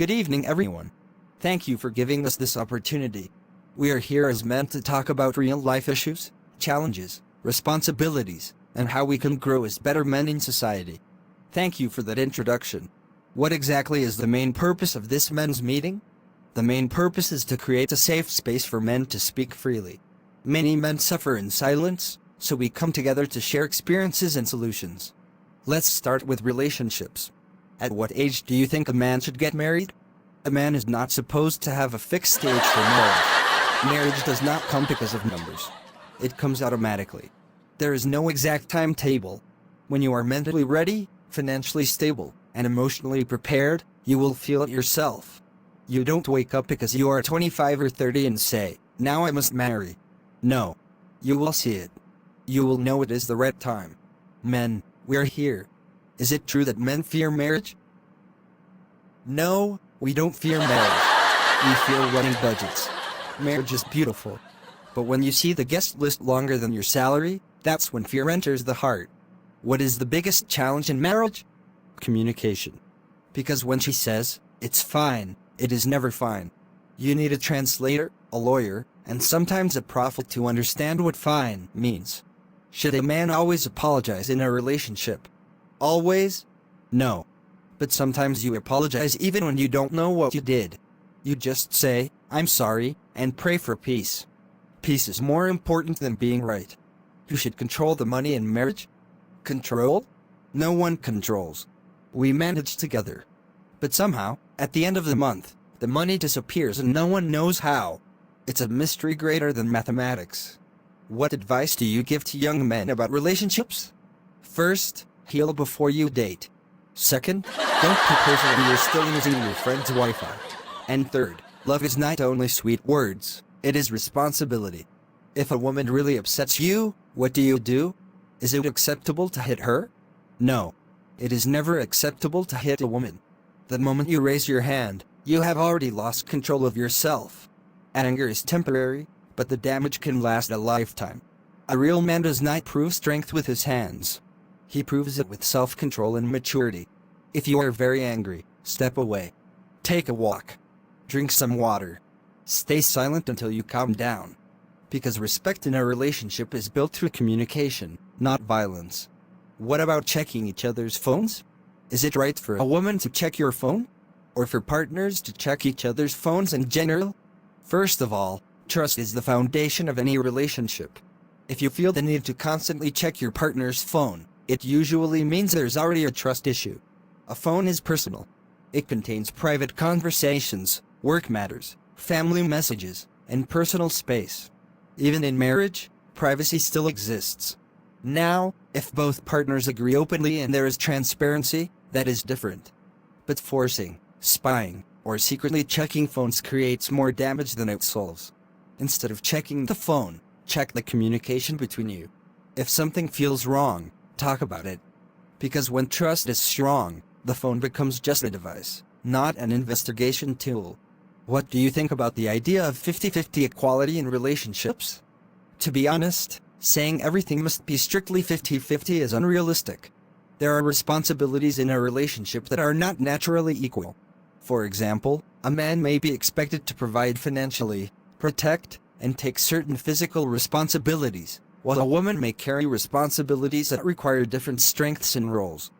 Good evening, everyone. Thank you for giving us this opportunity. We are here as men to talk about real-life issues, challenges, responsibilities, and how we can grow as better men in society. Thank you for that introduction. What exactly is the main purpose of this men's meeting? The main purpose is to create a safe space for men to speak freely. Many men suffer in silence, so we come together to share experiences and solutions. Let's start with relationships. At what age do you think a man should get married? A man is not supposed to have a fixed stage for marriage. Marriage does not come because of numbers. It comes automatically. There is no exact timetable. When you are mentally ready, financially stable, and emotionally prepared, you will feel it yourself. You don't wake up because you are 25 or 30 and say, "Now I must marry." No. You will see it. You will know it is the right time. Men, we are here. Is it true that men fear marriage? No, we don't fear marriage. We fear running budgets. Marriage is beautiful. But when you see the guest list longer than your salary, that's when fear enters the heart. What is the biggest challenge in marriage? Communication. Because when she says, "It's fine," it is never fine. You need a translator, a lawyer, and sometimes a prophet to understand what fine means. Should a man always apologize in a relationship? Always? No. But sometimes you apologize even when you don't know what you did. You just say, "I'm sorry," and pray for peace. Peace is more important than being right. Who should control the money in marriage? Control? No one controls. We manage together. But somehow, at the end of the month, the money disappears and no one knows how. It's a mystery greater than mathematics. What advice do you give to young men about relationships? First, heal before you date. Second, don't propose when you're still using your friend's Wi-Fi. And third, love is not only sweet words, it is responsibility. If a woman really upsets you, what do? Is it acceptable to hit her? No. It is never acceptable to hit a woman. The moment you raise your hand, you have already lost control of yourself. Anger is temporary, but the damage can last a lifetime. A real man does not prove strength with his hands. He proves it with self-control and maturity. If you are very angry, step away. Take a walk. Drink some water. Stay silent until you calm down. Because respect in a relationship is built through communication, not violence. What about checking each other's phones? Is it right for a woman to check your phone? Or for partners to check each other's phones in general? First of all, trust is the foundation of any relationship. If you feel the need to constantly check your partner's phone, it usually means there's already a trust issue. A phone is personal. It contains private conversations, work matters, family messages, and personal space. Even in marriage, privacy still exists. Now, if both partners agree openly and there is transparency, that is different. But forcing, spying, or secretly checking phones creates more damage than it solves. Instead of checking the phone, check the communication between you. If something feels wrong, talk about it. Because when trust is strong, the phone becomes just a device, not an investigation tool. What do you think about the idea of 50-50 equality in relationships? To be honest, saying everything must be strictly 50-50 is unrealistic. There are responsibilities in a relationship that are not naturally equal. For example, a man may be expected to provide financially, protect, and take certain physical responsibilities, while a woman may carry responsibilities that require different strengths and roles.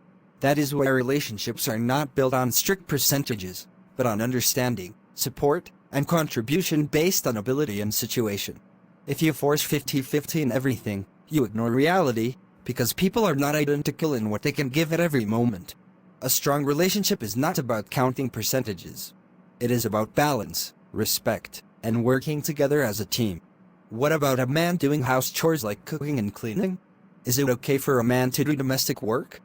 That is why relationships are not built on strict percentages, but on understanding, support, and contribution based on ability and situation. If you force 50-50 in everything, you ignore reality, because people are not identical in what they can give at every moment. A strong relationship is not about counting percentages. It is about balance, respect, and working together as a team. What about a man doing house chores like cooking and cleaning? Is it okay for a man to do domestic work?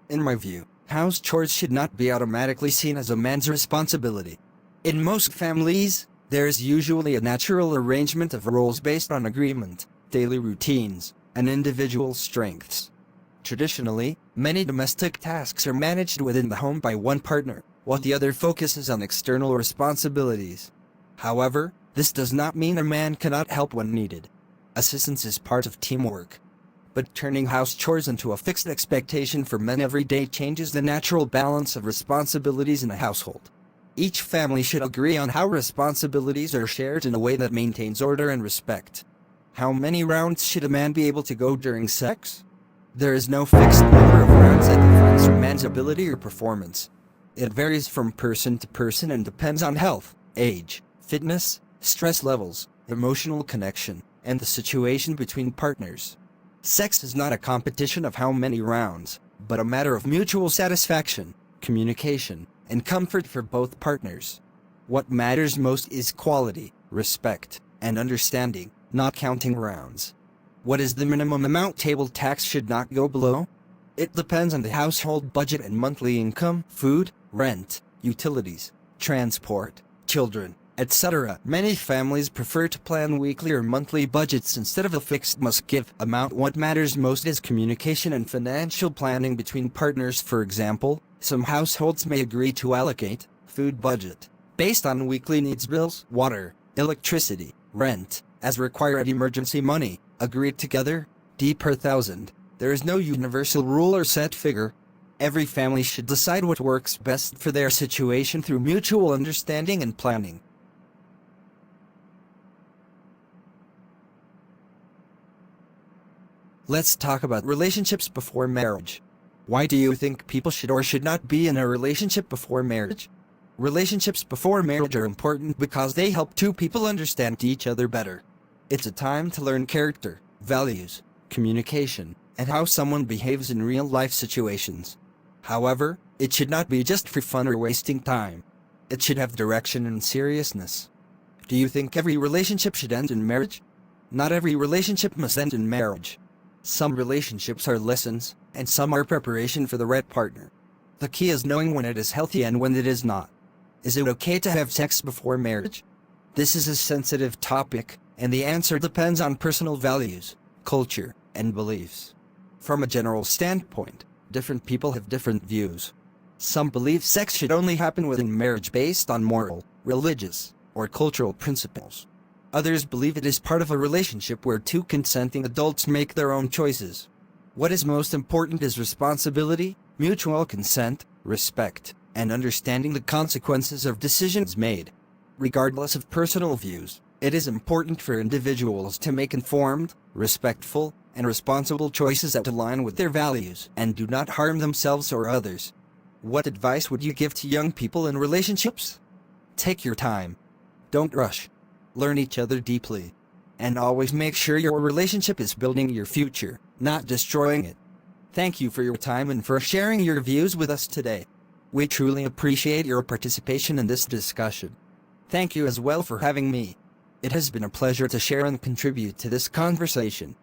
In my view, house chores should not be automatically seen as a man's responsibility. In most families, there is usually a natural arrangement of roles based on agreement, daily routines, and individual strengths. Traditionally, many domestic tasks are managed within the home by one partner, while the other focuses on external responsibilities. However, this does not mean a man cannot help when needed. Assistance is part of teamwork. But turning house chores into a fixed expectation for men every day changes the natural balance of responsibilities in a household. Each family should agree on how responsibilities are shared in a way that maintains order and respect. How many rounds should a man be able to go during sex? There is no fixed number of rounds that defines a man's ability or performance. It varies from person to person and depends on health, age, fitness, stress levels, emotional connection, and the situation between partners. Sex is not a competition of how many rounds, but a matter of mutual satisfaction, communication, and comfort for both partners. What matters most is quality, respect, and understanding, not counting rounds. What is the minimum amount table tax should not go below? It depends on the household budget and monthly income, food, rent, utilities, transport, children, etc. Many families prefer to plan weekly or monthly budgets instead of a fixed must-give amount. What matters most is communication and financial planning between partners. For example, some households may agree to allocate food budget based on weekly needs bills, water, electricity, rent, as required emergency money, agreed together, D per thousand. There is no universal rule or set figure. Every family should decide what works best for their situation through mutual understanding and planning. Let's talk about relationships before marriage. Why do you think people should or should not be in a relationship before marriage? Relationships before marriage are important because they help two people understand each other better. It's a time to learn character, values, communication, and how someone behaves in real-life situations. However, it should not be just for fun or wasting time. It should have direction and seriousness. Do you think every relationship should end in marriage? Not every relationship must end in marriage. Some relationships are lessons, and some are preparation for the right partner. The key is knowing when it is healthy and when it is not. Is it okay to have sex before marriage? This is a sensitive topic, and the answer depends on personal values, culture, and beliefs. From a general standpoint, different people have different views. Some believe sex should only happen within marriage based on moral, religious, or cultural principles. Others believe it is part of a relationship where two consenting adults make their own choices. What is most important is responsibility, mutual consent, respect, and understanding the consequences of decisions made. Regardless of personal views, it is important for individuals to make informed, respectful, and responsible choices that align with their values and do not harm themselves or others. What advice would you give to young people in relationships? Take your time. Don't rush. Learn each other deeply. And always make sure your relationship is building your future, not destroying it. Thank you for your time and for sharing your views with us today. We truly appreciate your participation in this discussion. Thank you as well for having me. It has been a pleasure to share and contribute to this conversation.